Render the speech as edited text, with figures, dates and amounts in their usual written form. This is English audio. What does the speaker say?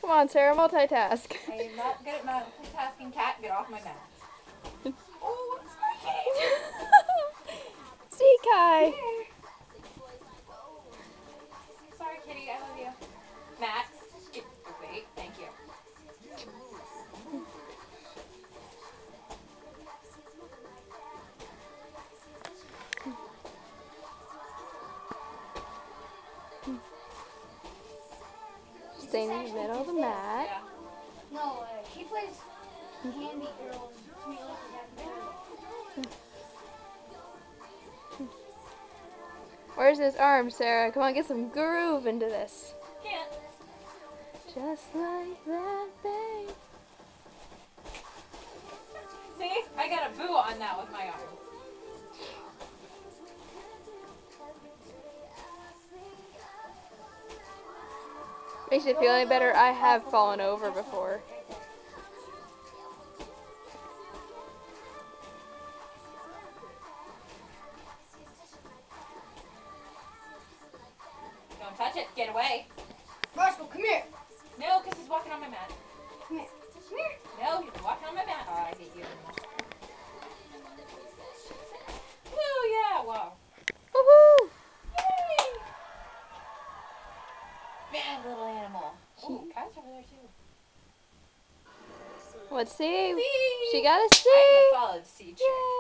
Come on, Sarah, multitask. I am not good at multitasking. Cat, get off my mat. Oh, it's my kitty. See, Kai. Sorry, kitty. I love you. Matt, wait. Thank you. Stay in the middle of the mat. Yeah. No, she plays Candy Girl and Sweet Liquor Happy. Where's his arm, Sarah? Come on, get some groove into this. Can't. Just like that, babe. See? I got a boo on that with my arm. Makes you feel any better? I have fallen over before. Don't touch it. Get away. Roscoe, come here. No, because he's walking on my mat. Come here. Come here. No, he's walking on my mat. Oh, I hate you. Woo, yeah, wow. Woohoo! Yay! Bad little animal. Ooh, Kai's over there too. Let's see. C. She got a C. I'm a solid C check. Yay!